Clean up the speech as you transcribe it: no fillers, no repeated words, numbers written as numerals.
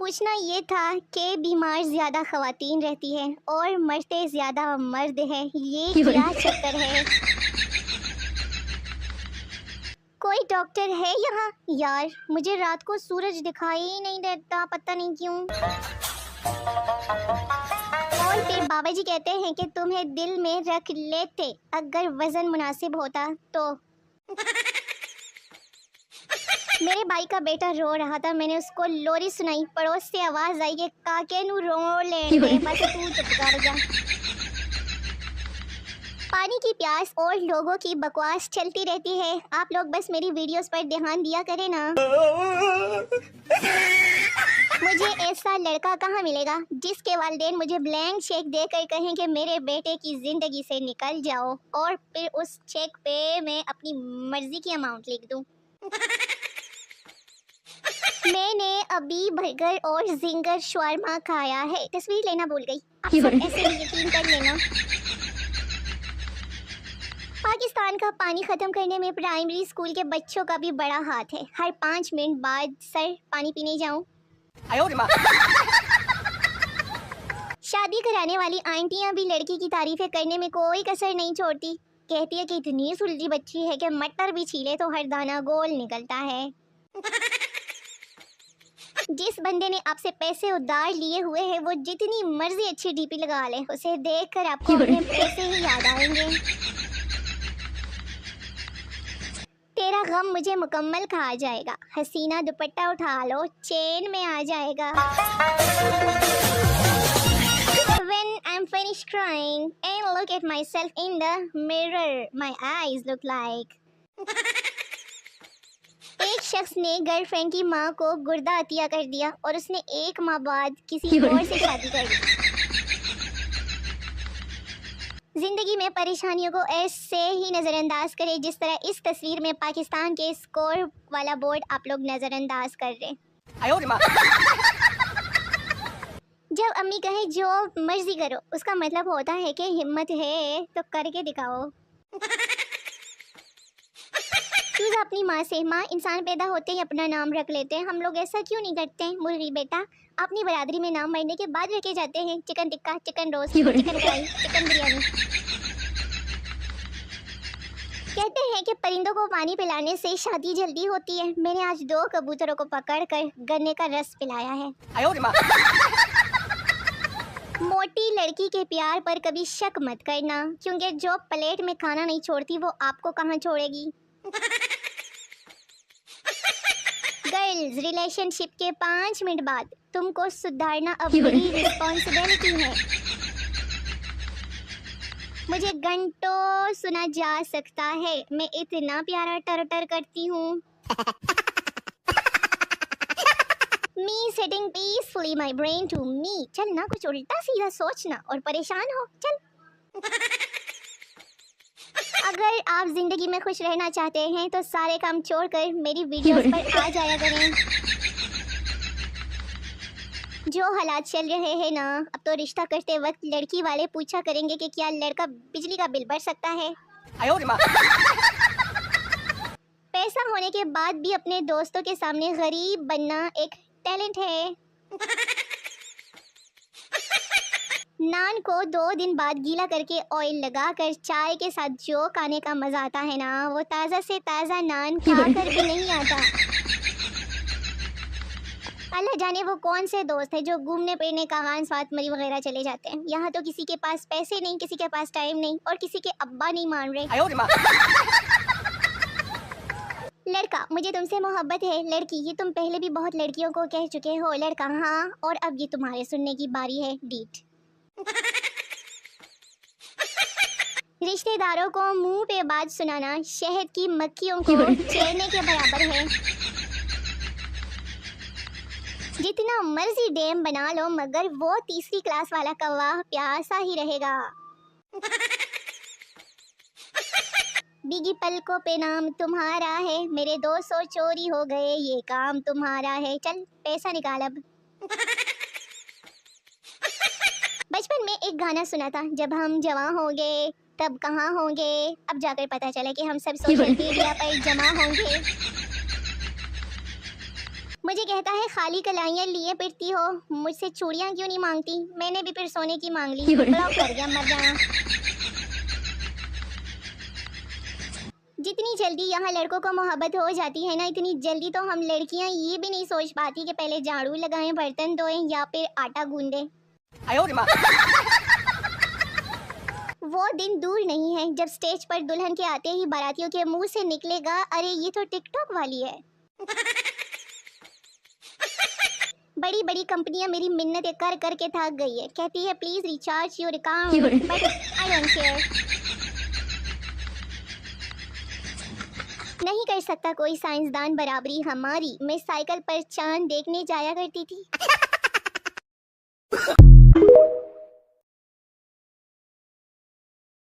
पूछना ये था कि बीमार ज्यादा खवातीन रहती है और मरते ज्यादा मर्द हैं, ये क्या चक्कर है? कोई डॉक्टर है यहाँ? यार मुझे रात को सूरज दिखाई ही नहीं देता, पता नहीं क्यों। और फिर बाबा जी कहते हैं कि तुम्हें दिल में रख लेते अगर वजन मुनासिब होता तो। मेरे भाई का बेटा रो रहा था, मैंने उसको लोरी सुनाई। पड़ोस से आवाज आई कि काके नु रो ले, बस तू चुप कर जा। पानी की प्यास और लोगों की बकवास चलती रहती है, आप लोग बस मेरी वीडियोस पर ध्यान दिया करें ना। मुझे ऐसा लड़का कहाँ मिलेगा जिसके वालिदैन मुझे ब्लैंक चेक देकर कहें कि मेरे बेटे की जिंदगी से निकल जाओ, और फिर उस चेक पे मैं अपनी मर्जी की अमाउंट लिख दूं। मैंने अभी बर्गर और जिंगर शवारमा खाया है, तस्वीर लेना भूल गई। आप सब ऐसे ही यकीन कर लेना। पाकिस्तान का पानी खत्म करने में प्राइमरी स्कूल के बच्चों का भी बड़ा हाथ है। हर 5 मिनट बाद सर पानी पीने जाऊं। शादी कराने वाली आंटियां भी लड़की की तारीफें करने में कोई कसर नहीं छोड़ती। कहती है कि इतनी सुलझी बच्ची है कि मटर भी छीले तो हर दाना गोल निकलता है। जिस बंदे ने आपसे पैसे उधार लिए हुए हैं वो जितनी मर्जी अच्छी डीपी लगा ले, उसे देखकर आपको अपने पैसे ही याद आएंगे। तेरा गम मुझे मुकम्मल खा जाएगा, हसीना दुपट्टा उठा लो चैन में आ जाएगा। When I'm finished crying and look at myself in the mirror, my eyes look like। एक शख्स ने गर्लफ्रेंड की माँ को गुर्दा अतिया कर दिया और उसने 1 माह बाद किसी और से शादी कर दी। जिंदगी में परेशानियों को ऐसे ही नजरअंदाज करें जिस तरह इस तस्वीर में पाकिस्तान के स्कोर वाला बोर्ड आप लोग नजरअंदाज कर रहे हैं। जब अम्मी कहे जो मर्जी करो, उसका मतलब होता है कि हिम्मत है तो करके दिखाओ। चूज अपनी माँ से, माँ इंसान पैदा होते ही अपना नाम रख लेते हैं, हम लोग ऐसा क्यों नहीं करते? मुर्गी बेटा, अपनी बरादरी में नाम मरने के बाद रखे जाते हैं। Chicken tikka, chicken roast, chicken कढ़ाई, चिकन बिरयानी। कहते हैं कि परिंदों को पानी पिलाने से शादी जल्दी होती है। मैंने आज 2 कबूतरों को पकड़कर गन्ने का रस पिलाया है। मोटी लड़की के प्यार पर कभी शक मत करना, क्योंकि जो प्लेट में खाना नहीं छोड़ती वो आपको कहाँ छोड़ेगी। गर्ल्स, रिलेशनशिप के 5 मिनट बाद तुमको सुधारना अब मेरी रिस्पॉन्सिबिलिटी है। मुझे घंटों सुना जा सकता है, मैं इतना प्यारा टर करती हूँ। Me sitting peacefully, my brain to me। चल ना, कुछ उल्टा सीधा सोचना और परेशान हो, चल। अगर आप जिंदगी में खुश रहना चाहते हैं तो सारे काम छोड़कर मेरी वीडियोस पर आ जाया करें। जो हालात चल रहे हैं ना, अब तो रिश्ता करते वक्त लड़की वाले पूछा करेंगे कि क्या लड़का बिजली का बिल भर सकता है। पैसा होने के बाद भी अपने दोस्तों के सामने गरीब बनना एक टैलेंट है। नान को 2 दिन बाद गीला करके ऑयल लगाकर चाय के साथ जो खाने का मजा आता है ना, वो ताज़ा से ताज़ा नान खाकर भी नहीं आता। अल्लाह जाने वो कौन से दोस्त है जो घूमने फिरने कागान स्वात मरी वगैरह चले जाते हैं। यहाँ तो किसी के पास पैसे नहीं, किसी के पास टाइम नहीं, और किसी के अब्बा नहीं मान रहे। लड़का, मुझे तुमसे मोहब्बत है। लड़की, ये तुम पहले भी बहुत लड़कियों को कह चुके हो। लड़का, हाँ, और अब ये तुम्हारे सुनने की बारी है। डीट। रिश्तेदारों को मुंह पे बात सुनाना शहद की मक्खियों को छेड़ने के बराबर है। जितना मर्जी डैम बना लो, मगर वो 3री क्लास वाला कौवा प्यासा ही रहेगा। बिगी पलकों पे नाम तुम्हारा है, मेरे 200 चोरी हो गए, ये काम तुम्हारा है। चल पैसा निकाल अब। बचपन में एक गाना सुना था, जब हम जवान होंगे तब कहाँ होंगे। अब जाकर पता चला कि हम सब सोशल मीडिया पर जमा होंगे। मुझे कहता है खाली कलाइयाँ लिए फिरती हो, मुझसे चूड़ियाँ क्यों नहीं मांगती। मैंने भी फिर सोने की मांग ली, ब्लॉक कर दिया, मर जाना। जितनी जल्दी यहाँ लड़कों को मोहब्बत हो जाती है ना, इतनी जल्दी तो हम लड़कियाँ ये भी नहीं सोच पाती कि पहले झाड़ू लगाएं, बर्तन धोएं या फिर आटा गूंदें। वो दिन दूर नहीं है जब स्टेज पर दुल्हन के आते ही बारातियों के मुंह से निकलेगा, अरे ये तो टिकटॉक वाली है। बड़ी बड़ी कंपनियां मेरी मिन्नतें कर कर के थक गई है, कहती है please recharge your account, but I don't care. नहीं कर सकता कोई साइंसदान बराबरी हमारी। मैं साइकिल पर चांद देखने जाया करती थी।